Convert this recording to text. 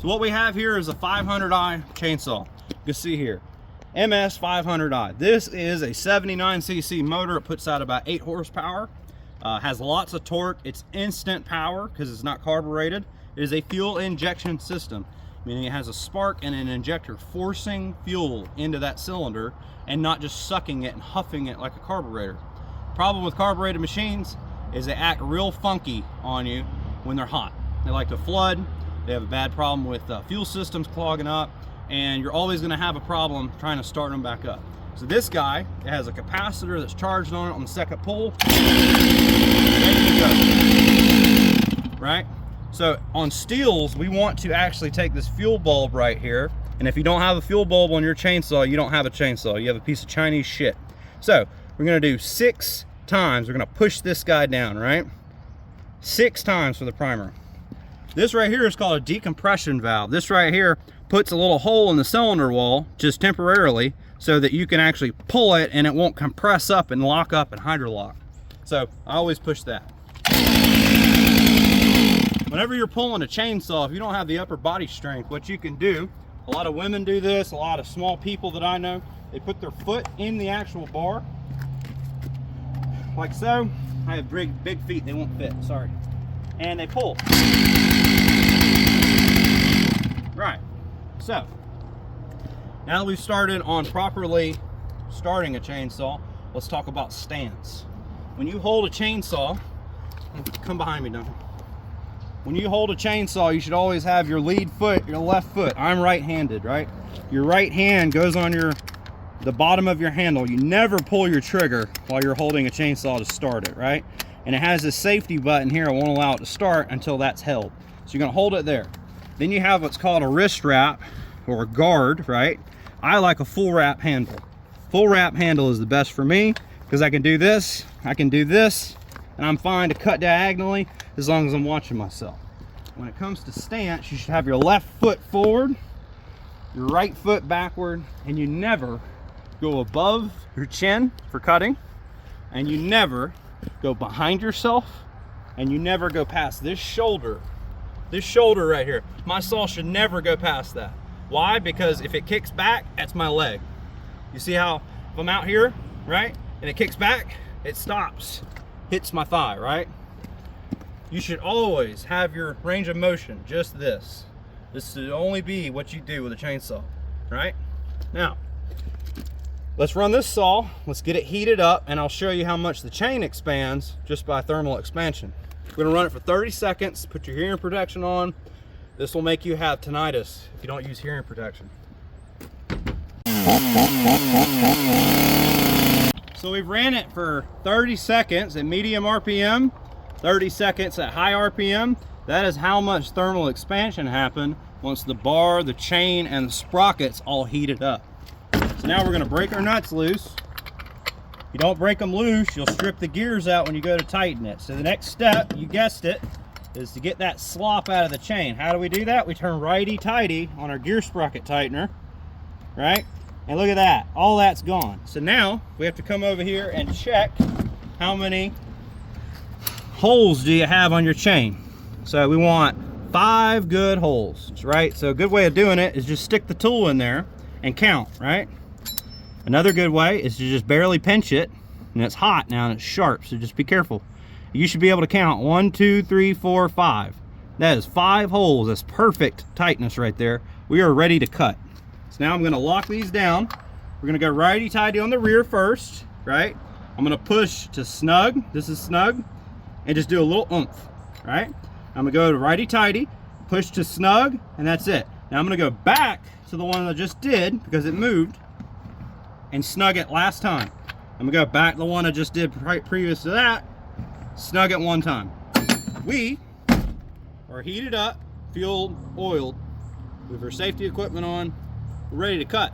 So what we have here is a 500i chainsaw. You can see here, MS 500i. This is a 79cc motor. It puts out about 8 horsepower. Has lots of torque. It's instant power because it's not carbureted. It is a fuel injection system, meaning it has a spark and an injector forcing fuel into that cylinder and not just sucking it and huffing it like a carburetor. Problem with carbureted machines is they act real funky on you when they're hot. They like to flood. They have a bad problem with fuel systems clogging up, and you're always going to have a problem trying to start them back up. So this guy has a capacitor that's charged on it on the second pull. Ready to go. Right? So on steels, we want to actually take this fuel bulb right here, and if you don't have a fuel bulb on your chainsaw, you don't have a chainsaw. You have a piece of Chinese shit. So we're going to do 6 times. We're going to push this guy down, right? 6 times for the primer. This right here is called a decompression valve. This right here puts a little hole in the cylinder wall just temporarily so that you can actually pull it and it won't compress up and lock up and hydrolock. So I always push that. Whenever you're pulling a chainsaw, if you don't have the upper body strength, what you can do, a lot of women do this, a lot of small people that I know, they put their foot in the actual bar, like so. I have big feet, they won't fit, sorry. And they pull. Right, so now that we've started on properly starting a chainsaw, let's talk about stance. When you hold a chainsaw, come behind me, Duncan. When you hold a chainsaw, you should always have your lead foot, your left foot. I'm right-handed, right? Your right hand goes on the bottom of your handle. You never pull your trigger while you're holding a chainsaw to start it, right? And it has this safety button here. It won't allow it to start until that's held. So you're gonna hold it there. Then you have what's called a wrist wrap or a guard, right? I like a full wrap handle. Full wrap handle is the best for me because I can do this, I can do this, and I'm fine to cut diagonally as long as I'm watching myself. When it comes to stance, you should have your left foot forward, your right foot backward, and you never go above your chin for cutting, and you never go behind yourself, and you never go past this shoulder. This shoulder right here, my saw should never go past that. Why? Because if it kicks back, that's my leg. You see how if I'm out here, right, and it kicks back, it stops, hits my thigh, right? You should always have your range of motion just this. This should only be what you do with a chainsaw, right? Now, let's run this saw, let's get it heated up, and I'll show you how much the chain expands just by thermal expansion. We're gonna run it for 30 seconds, put your hearing protection on. This will make you have tinnitus if you don't use hearing protection. So we've ran it for 30 seconds at medium RPM, 30 seconds at high RPM. That is how much thermal expansion happened once the bar, the chain, and the sprockets all heated up. So now we're gonna break our nuts loose. If you don't break them loose, you'll strip the gears out when you go to tighten it. So the next step, you guessed it, is to get that slop out of the chain. How do we do that? We turn righty-tighty on our gear sprocket tightener, right? And look at that, all that's gone. So now we have to come over here and check how many holes do you have on your chain. So we want 5 good holes, right? So a good way of doing it is just stick the tool in there and count, right? Another good way is to just barely pinch it, and it's hot now and it's sharp, so just be careful. You should be able to count 1, 2, 3, 4, 5. That is 5 holes. That's perfect tightness right there. We are ready to cut. So now I'm gonna lock these down. We're gonna go righty-tighty on the rear first, right? I'm gonna push to snug, this is snug, and just do a little oomph, right? I'm gonna go to righty-tighty, push to snug, and that's it. Now I'm gonna go back to the one that I just did because it moved, and snug it last time. I'm gonna go back to the one I just did previous to that, snug it 1 time. We are heated up, fueled, oiled, with our safety equipment on, we're ready to cut.